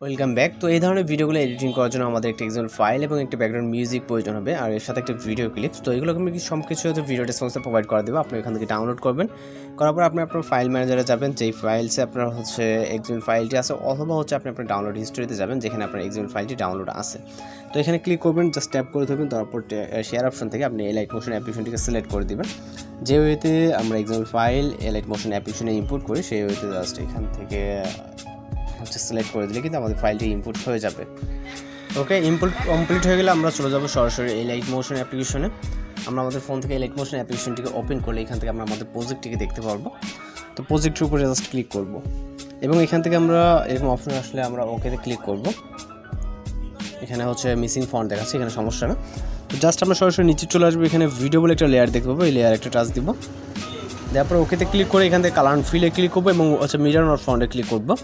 Welcome back. তো এই ধরনের ভিডিওগুলো এডিটিং করার জন্য আমাদের একটা এক্সাম্পল ফাইল এবং একটা ব্যাকগ্রাউন্ড মিউজিক প্রয়োজন হবে, আর এর সাথে একটা ভিডিও ক্লিপস। তো এগুলো আমি সব কিছু হচ্ছে ভিডিও ডেসক্রিপশনে প্রোভাইড করে দেবো। আপনি এখান থেকে ডাউনলোড করবেন, করার পর আপনি আপনার ফাইল ম্যানেজারে যাবেন, যেই ফাইলসে আপনার হচ্ছে এক্সাম্পল ফাইলটি আছে, অথবা হচ্ছে আপনি আপনার ডাউনলোড হিস্ট্রিতে যাবেন যেখানে আপনার এক্সাম্পল ফাইলটি ডাউনলোড আছে। তো এখানে ক্লিক করবেন, জাস্ট ট্যাপ করে থাকবেন, তারপর শেয়ার অপশন থেকে আপনি এলাইট মোশন অ্যাপ্লিকেশনটিকে সিলেক্ট করে দেবেন। যে ওয়েতে আমরা এক্সাম্পল ফাইল এলাইট মোশন অ্যাপ্লিকেশনে ইম্পোর্ট করি সেই ওয়েতে জাস্ট এখান থেকে হচ্ছে সিলেক্ট করে দিলে কিন্তু আমাদের ফাইলটি ইম্পোর্ট হয়ে যাবে। ওকে, ইম্পোর্ট কমপ্লিট হয়ে গেলে আমরা চলে যাব সরাসরি এলাইট মোশন অ্যাপ্লিকেশনে। আমরা আমাদের ফোন থেকে এলাইট মোশন অ্যাপ্লিকেশনটিকে ওপেন করলে এখান থেকে আমরা আমাদের প্রজেক্টটিকে দেখতে পারবো। তো প্রজেক্টের উপরে জাস্ট ক্লিক করব এবং এখান থেকে আমরা এরকম অপশন আসলে আমরা ওকেতে ক্লিক করব। এখানে হচ্ছে মিসিং ফন্ট দেখাচ্ছে, এখানে সমস্যা না। তো জাস্ট আমরা সরাসরি নিচে চলে আসবো, এখানে ভিডিও বলে একটা লেয়ার দেখতে পাবো, এই লেয়ার একটা টাচ দিব, তারপর ওকেতে ক্লিক করে এখান থেকে কালার অ্যান্ড ফিলে ক্লিক করবো এবং হচ্ছে মিরর নট ফন্টে ক্লিক করবো।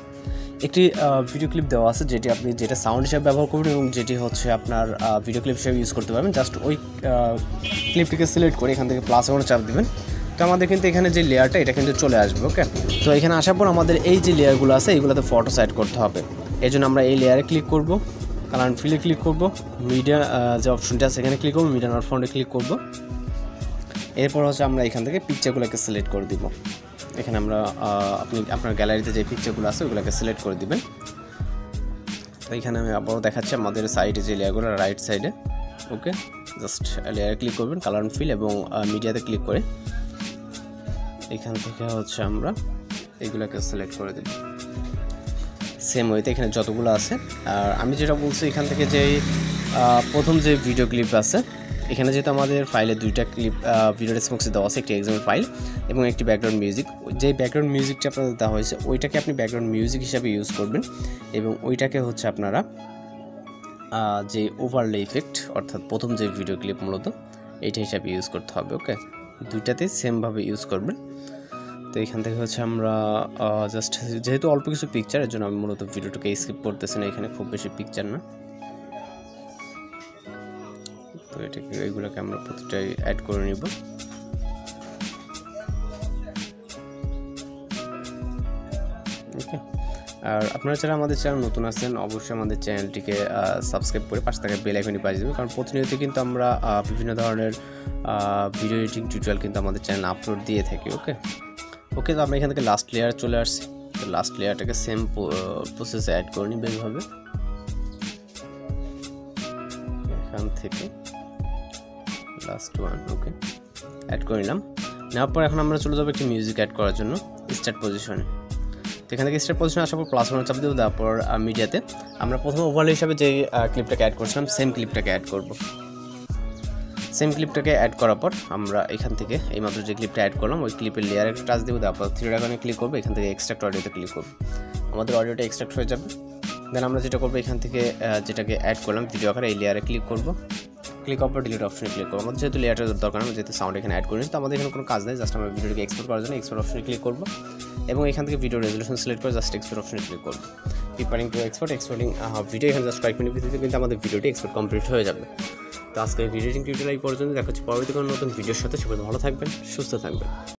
একটি ভিডিও ক্লিপ দেওয়া আছে যেটি আপনি যেটা সাউন্ড হিসাবে ব্যবহার করবেন এবং যেটি হচ্ছে আপনার ভিডিও ক্লিপ হিসাবে ইউজ করতে পারবেন। জাস্ট ওই ক্লিপটিকে সিলেক্ট করে এখান থেকে প্লাস করে চাপ দিবেন। তো আমাদের কিন্তু এখানে যে লেয়ারটা এটা কিন্তু চলে আসবে। ওকে, তো এখানে আসার পর আমাদের এই যে লেয়ারগুলো আছে এইগুলোতে ফটো সেট করতে হবে। এই জন্য আমরা এই লেয়ারে ক্লিক করব, কালার অ্যান্ড ফিলে ক্লিক করব, মিডিয়া যে অপশনটা আছে এখানে ক্লিক করব, মিডিয়া নট ফন্টে ক্লিক করব। এরপর হচ্ছে আমরা এখান থেকে পিকচারগুলোকে সিলেক্ট করে দিব। এখানে আমরা আপনি আপনার গ্যালারিতে যে পিকচারগুলো আছে ওগুলোকে সিলেক্ট করে দিবেন। তো এখানে আমি আবারও দেখাচ্ছি আমাদের সাইডে যে লেয়ারগুলো রাইট সাইডে। ওকে, জাস্ট লেয়ারে ক্লিক করবেন, কালার অ্যান্ড ফিল এবং মিডিয়াতে ক্লিক করে এখান থেকে হচ্ছে আমরা এইগুলোকে সিলেক্ট করে দেব সেম ওয়েতে এখানে যতগুলো আছে। আর আমি যেটা বলছি এখান থেকে যে প্রথম যে ভিডিও ক্লিপ আছে এখানে যেহেতু আমাদের ফাইলে দুইটা ক্লিপ ভিডিও ডেসক্রিপশনে দেওয়া আছে, একটি এক্সাম্পল ফাইল এবং একটি ব্যাকগ্রাউন্ড মিউজিক। যে ব্যাকগ্রাউন্ড মিউজিকটা আপনাদের দেওয়া হয়েছে ওইটাকে আপনি ব্যাকগ্রাউন্ড মিউজিক হিসাবে ইউজ করবেন এবং ওইটাকে হচ্ছে আপনারা যে ওভারলে ইফেক্ট অর্থাৎ প্রথম যে ভিডিও ক্লিপ মূলত এইটা হিসাবে ইউজ করতে হবে। ওকে, দুইটাতে সেমভাবে ইউজ করবেন। তো এখান থেকে হচ্ছে আমরা জাস্ট যেহেতু অল্প কিছু পিকচার এর জন্য আমি মূলত ভিডিওটাকে স্কিপ করতেছি না, এখানে খুব বেশি পিকচার না। তো এটাকে এইগুলোকে আমরা প্রতিটাই অ্যাড করে নিব। ওকে, আর আপনারা যারা আমাদের চ্যানেল নতুন আছেন অবশ্যই আমাদের চ্যানেলটিকে সাবস্ক্রাইব করে পাশে থাকা বেল আইকনটি বাজিয়ে দেবেন, কারণ প্রতিনিয়ত কিন্তু আমরা বিভিন্ন ধরনের ভিডিও এডিটিং টিউটোরিয়াল কিন্তু আমাদের চ্যানেল আপলোড দিয়ে থাকি। ওকে ওকে, তো আমরা এখান থেকে লাস্ট লেয়ার চলে আসছি। তো লাস্ট লেয়ারটাকে সেম প্রসেসে অ্যাড করে নিব এইভাবে। এখান থেকে লাস্ট ওয়ান ওকে অ্যাড করে নিলাম। নেওয়ার পর এখন আমরা চলে যাবো একটি মিউজিক অ্যাড করার জন্য স্টার্ট পজিশনে। তো এখান থেকে স্টার্ট পজিশনে আসার পর প্লাস ওয়ান চাপ দেবো, তারপর মিডিয়াতে আমরা প্রথমে ওভারলে হিসাবে যে ক্লিপটাকে অ্যাড করছিলাম সেম ক্লিপটাকে অ্যাড করব। সেম ক্লিপটাকে অ্যাড করার পর আমরা এখান থেকে এইমাত্র যে ক্লিপটা অ্যাড করলাম ওই ক্লিপের লেয়ারে একটা টাচ দেবো, তারপর থ্রি ডট আইকনে ক্লিক করবো, এখান থেকে এক্সট্রাক্ট অডিওতে ক্লিক করবো, আমাদের অডিওটা এক্সট্রাক্ট হয়ে যাবে। দেন আমরা যেটা করবো এখান থেকে যেটাকে অ্যাড করলাম ভিডিও আকারে এই লেয়ারে ক্লিক করবো, ক্লিক করার পর ডিলিট অপশনে ক্লিক করবো। আমাদের যেহেতু লেয়ারটা দরকার না, যেহেতু সাউন্ড এখানে অ্যাড করি, তো আমাদের এখানে কোনো কাজ নেই, জাস্ট আমরা ভিডিওটাকে এক্সপোর্ট করার জন্য এক্সপোর্ট অপশনে ক্লিক করবো এবং এখান থেকে ভিডিও রেজলিউশন সিলেক্ট করে জাস্ট এক্সপোর্ট অপশনে ক্লিক করবো। প্রিপারিং টু এক্সপোর্টিং ভিডিও, এখানে জাস্ট কয়েক মিনিট ভিতরে কিন্তু আমাদের ভিডিওটি এক্সপোর্ট কমপ্লিট হয়ে যাবে। তো আজকে ভিডিও এডিটিং টিউটোরিয়াল এই পর্যন্ত, দেখা হচ্ছে পরবর্তী কোনো নতুন ভিডিওর সাথে। সবাই ভালো থাকবেন, সুস্থ থাকবেন।